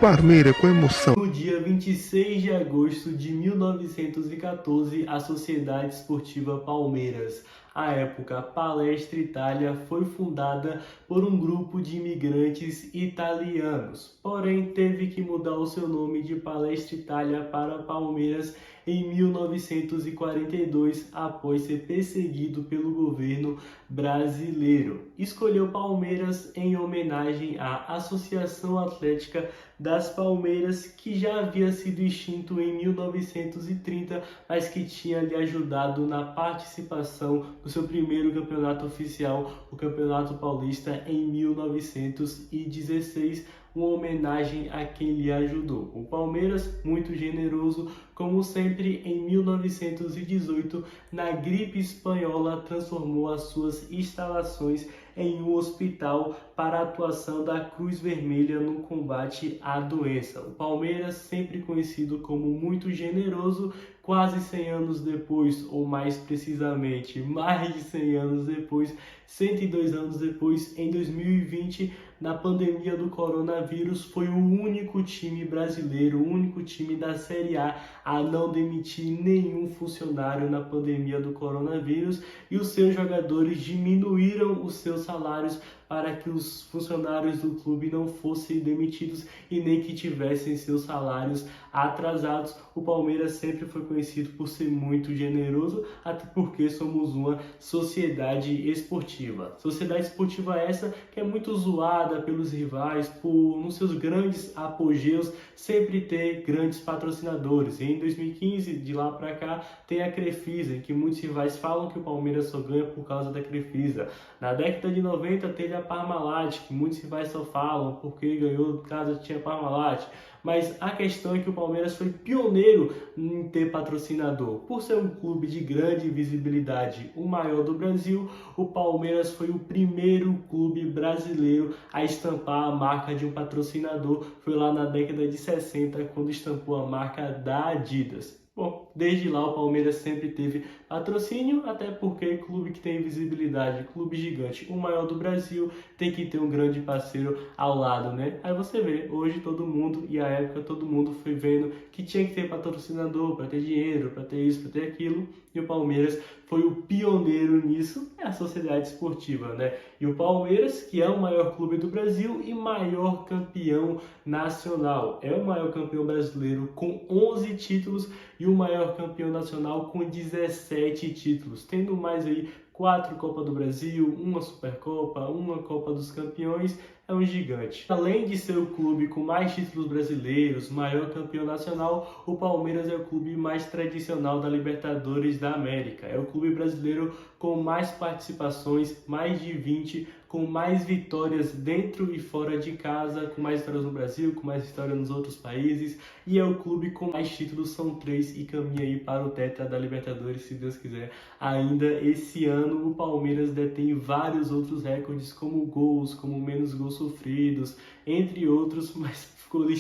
Parmeira, com emoção. No dia 26 de agosto de 1914, a Sociedade Esportiva Palmeiras, à época Palestra Itália, foi fundada por um grupo de imigrantes italianos. Porém, teve que mudar o seu nome de Palestra Itália para Palmeiras em 1942, após ser perseguido pelo governo brasileiro. Escolheu Palmeiras em homenagem à Associação Atlética das Palmeiras, que já havia sido extinto em 1930, mas que tinha lhe ajudado na participação do seu primeiro campeonato oficial, o Campeonato Paulista, em 1916, uma homenagem a quem lhe ajudou. O Palmeiras, muito generoso, como sempre, em 1918, na gripe espanhola, transformou as suas instalações em um hospital para a atuação da Cruz Vermelha no combate à doença. O Palmeiras, sempre conhecido como muito generoso, quase 100 anos depois, ou mais precisamente, mais de 100 anos depois, 102 anos depois, em 2020, na pandemia do coronavírus, foi o único time brasileiro, o único time da Série A não demitir nenhum funcionário na pandemia do coronavírus, e os seus jogadores diminuíram os seus salários para que os funcionários do clube não fossem demitidos e nem que tivessem seus salários atrasados. O Palmeiras sempre foi conhecido por ser muito generoso, até porque somos uma sociedade esportiva. Sociedade esportiva essa que é muito zoada pelos rivais por, nos seus grandes apogeus, sempre ter grandes patrocinadores. E em 2015, de lá para cá, tem a Crefisa, em que muitos rivais falam que o Palmeiras só ganha por causa da Crefisa. Na década de 90 teve a Parmalat, que muitos rivais só falam porque ganhou caso tinha Parmalat. Mas a questão é que o Palmeiras foi pioneiro em ter patrocinador. Por ser um clube de grande visibilidade, o maior do Brasil, o Palmeiras foi o primeiro clube brasileiro a estampar a marca de um patrocinador. Foi lá na década de 60, quando estampou a marca da Adidas. Bom, desde lá o Palmeiras sempre teve patrocínio, até porque clube que tem visibilidade, clube gigante, o maior do Brasil, tem que ter um grande parceiro ao lado, né? Aí você vê, hoje todo mundo, e à época todo mundo foi vendo que tinha que ter patrocinador para ter dinheiro, para ter isso, para ter aquilo, e o Palmeiras foi o pioneiro nisso, é a Sociedade Esportiva, né? E o Palmeiras, que é o maior clube do Brasil e maior campeão nacional, é o maior campeão brasileiro com 11 títulos e o maior campeão nacional com 17 títulos, tendo mais aí 4 Copa do Brasil, uma Supercopa, uma Copa dos Campeões. É um gigante. Além de ser o clube com mais títulos brasileiros, maior campeão nacional, o Palmeiras é o clube mais tradicional da Libertadores da América. É o clube brasileiro com mais participações, mais de 20, com mais vitórias dentro e fora de casa, com mais vitórias no Brasil, com mais vitórias nos outros países, e é o clube com mais títulos, são 3, e caminha aí para o tetra da Libertadores, se Deus quiser. Ainda esse ano o Palmeiras detém vários outros recordes, como gols, como menos gols sofridos, entre outros, mas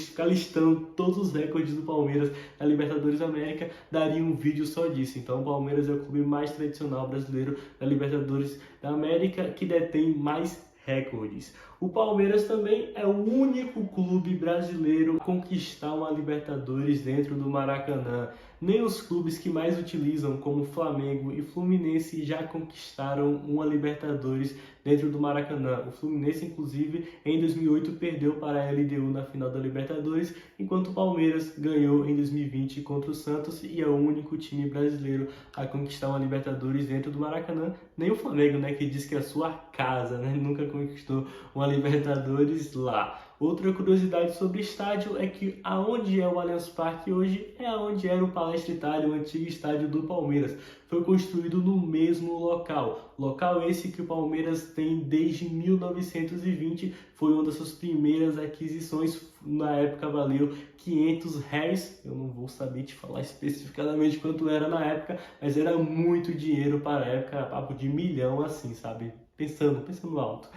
ficar listando todos os recordes do Palmeiras na Libertadores da América, daria um vídeo só disso. Então o Palmeiras é o clube mais tradicional brasileiro da Libertadores da América, que detém mais recordes. O Palmeiras também é o único clube brasileiro a conquistar uma Libertadores dentro do Maracanã. Nem os clubes que mais utilizam, como Flamengo e Fluminense, já conquistaram uma Libertadores dentro do Maracanã. O Fluminense, inclusive, em 2008 perdeu para a LDU na final da Libertadores, enquanto o Palmeiras ganhou em 2020 contra o Santos e é o único time brasileiro a conquistar uma Libertadores dentro do Maracanã. Nem o Flamengo, né, que diz que é a sua casa, né, nunca conquistou uma Libertadores lá. Outra curiosidade sobre o estádio é que aonde é o Allianz Parque hoje é aonde era o Palestra Itália, o antigo estádio do Palmeiras. Foi construído no mesmo local. Local esse que o Palmeiras tem desde 1920. Foi uma das suas primeiras aquisições. Na época valeu R$500. Eu não vou saber te falar especificadamente quanto era na época, mas era muito dinheiro para a época, papo de milhão assim, sabe? Pensando alto.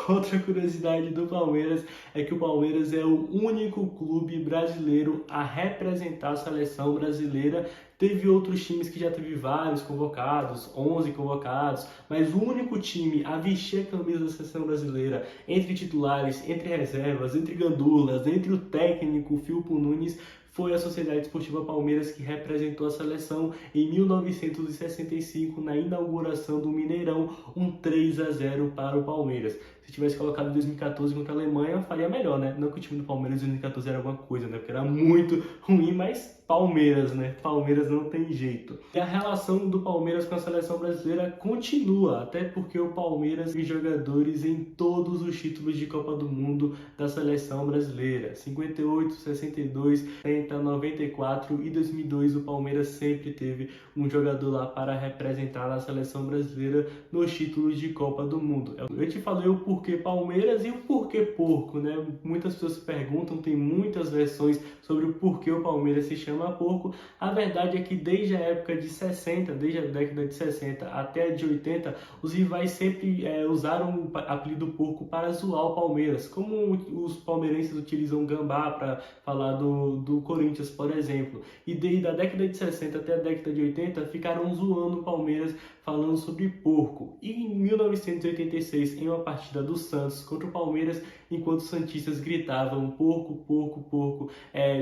Outra curiosidade do Palmeiras é que o Palmeiras é o único clube brasileiro a representar a seleção brasileira Teve outros times que já teve vários convocados, 11 convocados, mas o único time a vestir a camisa da seleção brasileira, entre titulares, entre reservas, entre gandulas, entre o técnico Filpo Nunes, foi a Sociedade Esportiva Palmeiras, que representou a seleção em 1965 na inauguração do Mineirão, um 3-0 para o Palmeiras. Se tivesse colocado em 2014 contra a Alemanha, faria melhor, né? Não que o time do Palmeiras em 2014 era alguma coisa, né? Porque era muito ruim, mas Palmeiras, né? Palmeiras não tem jeito. E a relação do Palmeiras com a seleção brasileira continua, até porque o Palmeiras tem jogadores em todos os títulos de Copa do Mundo da seleção brasileira. 58, 62, 70, 94 e 2002 o Palmeiras sempre teve um jogador lá para representar a seleção brasileira nos títulos de Copa do Mundo. Eu te falei o porquê Palmeiras e o porquê porco, né? Muitas pessoas se perguntam, tem muitas versões sobre o porquê o Palmeiras se chama porco. A verdade é que desde a época de 60, desde a década de 60 até a de 80, os rivais sempre usaram o apelido porco para zoar o Palmeiras, como os palmeirenses utilizam gambá para falar do Corinthians, por exemplo. E desde a década de 60 até a década de 80 ficaram zoando o Palmeiras, falando sobre porco. E em 1986, em uma partida do Santos contra o Palmeiras, enquanto os santistas gritavam porco, porco, porco,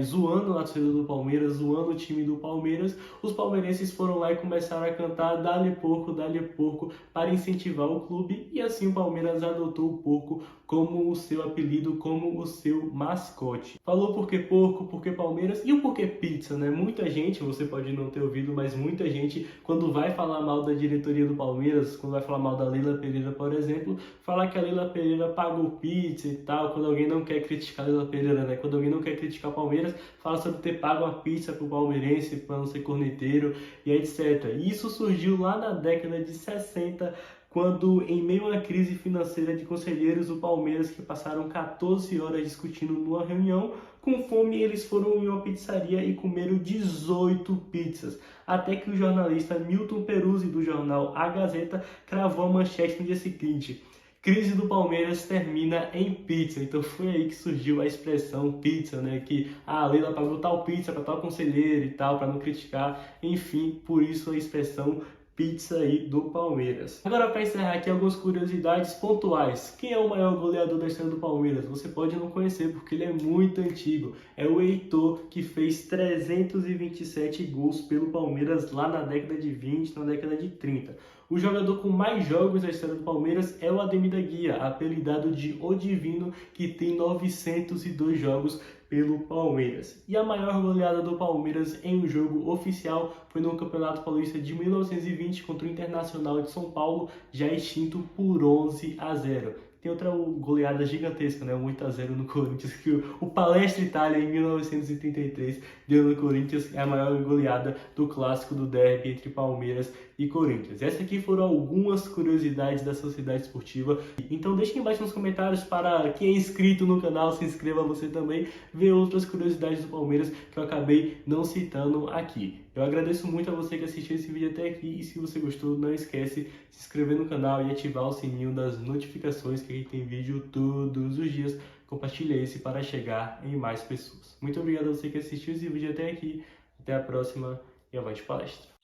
zoando a torcida do Palmeiras, zoando o time do Palmeiras, os palmeirenses foram lá e começaram a cantar dá-lhe porco, para incentivar o clube, e assim o Palmeiras adotou o porco como o seu apelido, como o seu mascote. Falou porquê porco, porquê Palmeiras e o porquê pizza, né? Muita gente, você pode não ter ouvido, mas muita gente, quando vai falar mal da diretoria do Palmeiras, quando vai falar mal da Leila Pereira, por exemplo, fala que a Leila Pereira pagou pizza e tal, quando alguém não quer criticar a Leila Pereira, né? Quando alguém não quer criticar o Palmeiras, fala sobre ter pago uma pizza pro palmeirense, para não ser corneteiro e etc. E isso surgiu lá na década de 60, quando, em meio à crise financeira de conselheiros do Palmeiras, que passaram 14 horas discutindo numa reunião, com fome eles foram em uma pizzaria e comeram 18 pizzas. Até que o jornalista Milton Peruzzi, do jornal A Gazeta, cravou a manchete no dia seguinte: crise do Palmeiras termina em pizza. Então foi aí que surgiu a expressão pizza, né? Que a Leila pagou tal pizza para tal conselheiro e tal, para não criticar. Enfim, por isso a expressão pizza aí do Palmeiras. Agora, para encerrar aqui, algumas curiosidades pontuais. Quem é o maior goleador da história do Palmeiras? Você pode não conhecer porque ele é muito antigo. É o Heitor, que fez 327 gols pelo Palmeiras lá na década de 20, na década de 30. O jogador com mais jogos da história do Palmeiras é o Ademir da Guia, apelidado de O Divino, que tem 902 jogos pelo Palmeiras. E a maior goleada do Palmeiras em um jogo oficial foi no Campeonato Paulista de 1920 contra o Internacional de São Paulo, já extinto por 11-0. Tem outra goleada gigantesca, né? 8-0 no Corinthians, que o Palestra Itália, em 1933, deu no Corinthians, é a maior goleada do clássico do derby entre Palmeiras e Corinthians. Essas aqui foram algumas curiosidades da Sociedade Esportiva. Então deixe aqui embaixo nos comentários, para quem é inscrito no canal, se inscreva você também, ver outras curiosidades do Palmeiras que eu acabei não citando aqui. Eu agradeço muito a você que assistiu esse vídeo até aqui, e se você gostou, não esquece de se inscrever no canal e ativar o sininho das notificações, que aqui tem vídeo todos os dias. Compartilhe esse para chegar em mais pessoas. Muito obrigado a você que assistiu esse vídeo até aqui. Até a próxima e avante palestra.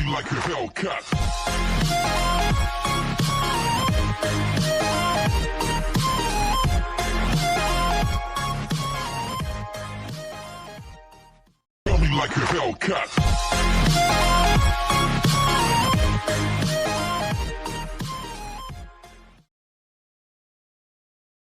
Like a Hellcat.